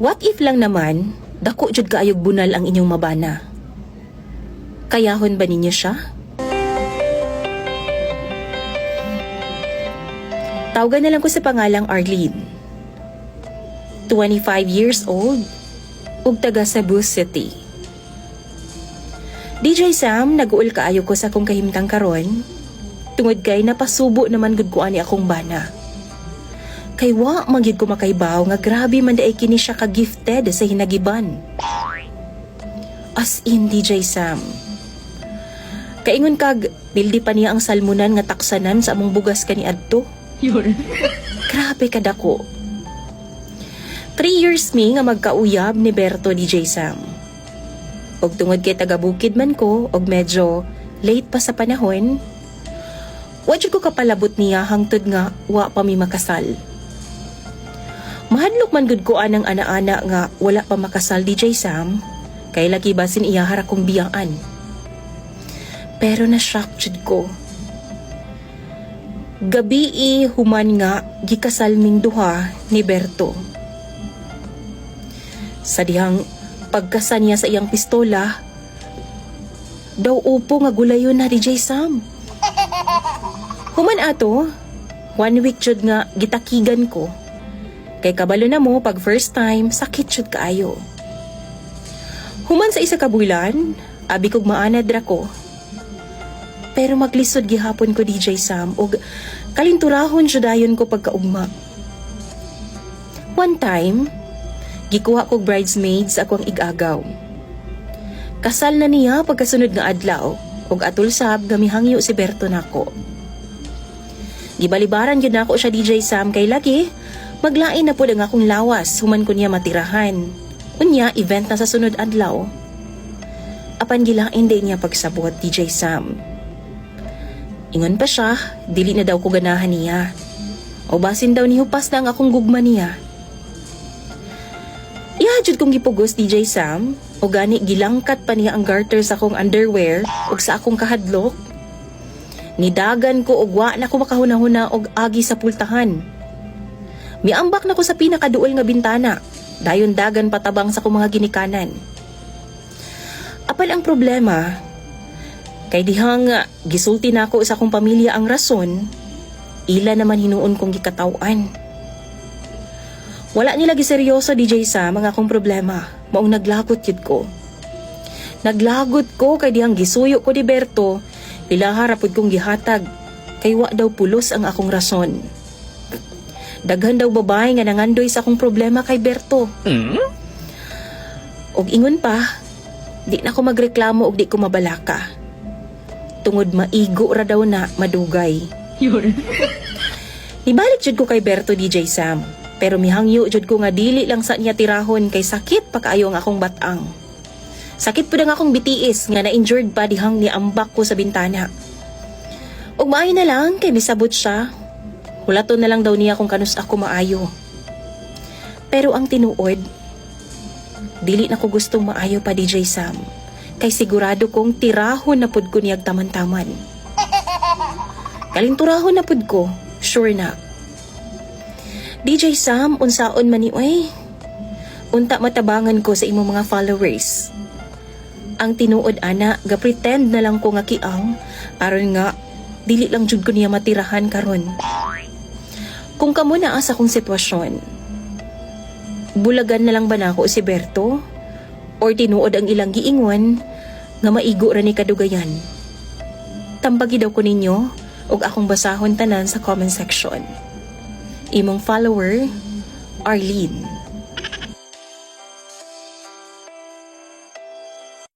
What if lang naman, dako jud kaayog bunal ang inyong mabana? Kayahon ba ninyo siya? Tawagan na lang ko sa pangalang Arlene. 25 years old, ug taga Cebu City. DJ Sam, nag-uol kaayo ko sa akong kahimtang karon, tungod kay napasubo naman gud ko ani akong bana. Kay wa magyud ko makaibaw nga grabe man daay kini siya ka-gifted sa hinagiban. As in, DJ Sam. Kaingon kag, bildi pa niya ang salmunan nga taksanan sa among bugas kaniadto. Grabe kadako. 3 years mi nga magkauyab ni Berto, DJ Sam. Og tungod kay taga-bukid man ko, og medyo late pa sa panahon, wadyo ko kapalabot niya hangtod nga wa pa mi makasal. Mahadlok man gud ko anang ana-ana nga wala pa makasal, DJ Sam, kay laki basin iya hara kong biyaan. Pero na-shock jud ko. Gabi human nga gikasal ming duha ni Berto. Sa dihang pagkasan niya sa iyang pistola, daw upo nga gulayon na, DJ Sam. Human ato, 1 week jud nga gitakigan ko. Kay kabalo na mo, pag first time, sakit jud kaayo. Human sa isa ka bulan, abi kog maanad ra ko. Pero maglisod gihapon ko, DJ Sam, og kalinturahon jud dayon ko pagkaugma. One time, gikuha kog bridesmaids akong igagaw. Kasal na niya pagkasunod nga adlaw, ug atul sab gamihangyo si Berto nako. Gibalibaran gyud nako siya, DJ Sam, kay lagi maglain na pud ang akong lawas human ko niya matirahan. Unya event na sa sunod adlaw. Apan gilain din niya pagsabot, DJ Sam. Ingon pa siya, dili na daw ko ganahan niya. O basin daw nihupas na ang akong gugma niya. Ihajud kong gipugos, DJ Sam, o gani gilangkat pa niya ang garter sa akong underwear o sa akong kahadlok. Nidagan ko og wa na ko makahuna-huna og agi sa pultahan. Miambak na ko sa pinakaduol nga bintana, dayon dagan patabang sa akong mga ginikanan. Apan ang problema, kay dihang gisulti na ako sa akong pamilya ang rason, ila naman hinuon kong gikatawan. Wala nila giseryoso, DJ Sam, ang akong problema. Maong naglagot yun ko. Naglagot ko kay dihang gisuyo ko ni Berto, ilaharapod kong gihatag, kay wa daw pulos ang akong rason. Daghan daw babae nga nangandoy sa akong problema kay Berto. Og ingon pa, di na ko magreklamo og di ko mabalaka. Tungod maigo ra daw na madugay. Nibalik jud ko kay Berto, DJ Sam, pero mihangyo jud ko nga dili lang sa niya tirahon kay sakit pa kaayo ang akong batang. Sakit pud ang akong bitiis nga na-injured pa dihang niambak ko sa bintana. Og maayo na lang kay misabot siya. Hulaton na lang daw niya kung kanus ako maayo. Pero ang tinuod, dili na ko gustong maayo pa, DJ Sam, kay sigurado kong tirahon na pud ko niyag taman-taman. Kalinturahon na pud ko, sure na. DJ Sam, unsaon man ni oy? Unta matabangan ko sa imong mga followers. Ang tinuod ana, ga-pretend na lang ko nga kiang, aron nga dili lang jud ko niya matirahan karon. Kung kamo naa sa akong sitwasyon, bulagan na lang ba nako si Berto? Or tinuod ang ilang giingon nga maigo ra ni kadugayan? Tambagi daw ko ninyo og akong basahon tanan sa comment section. Imong follower, Arlene.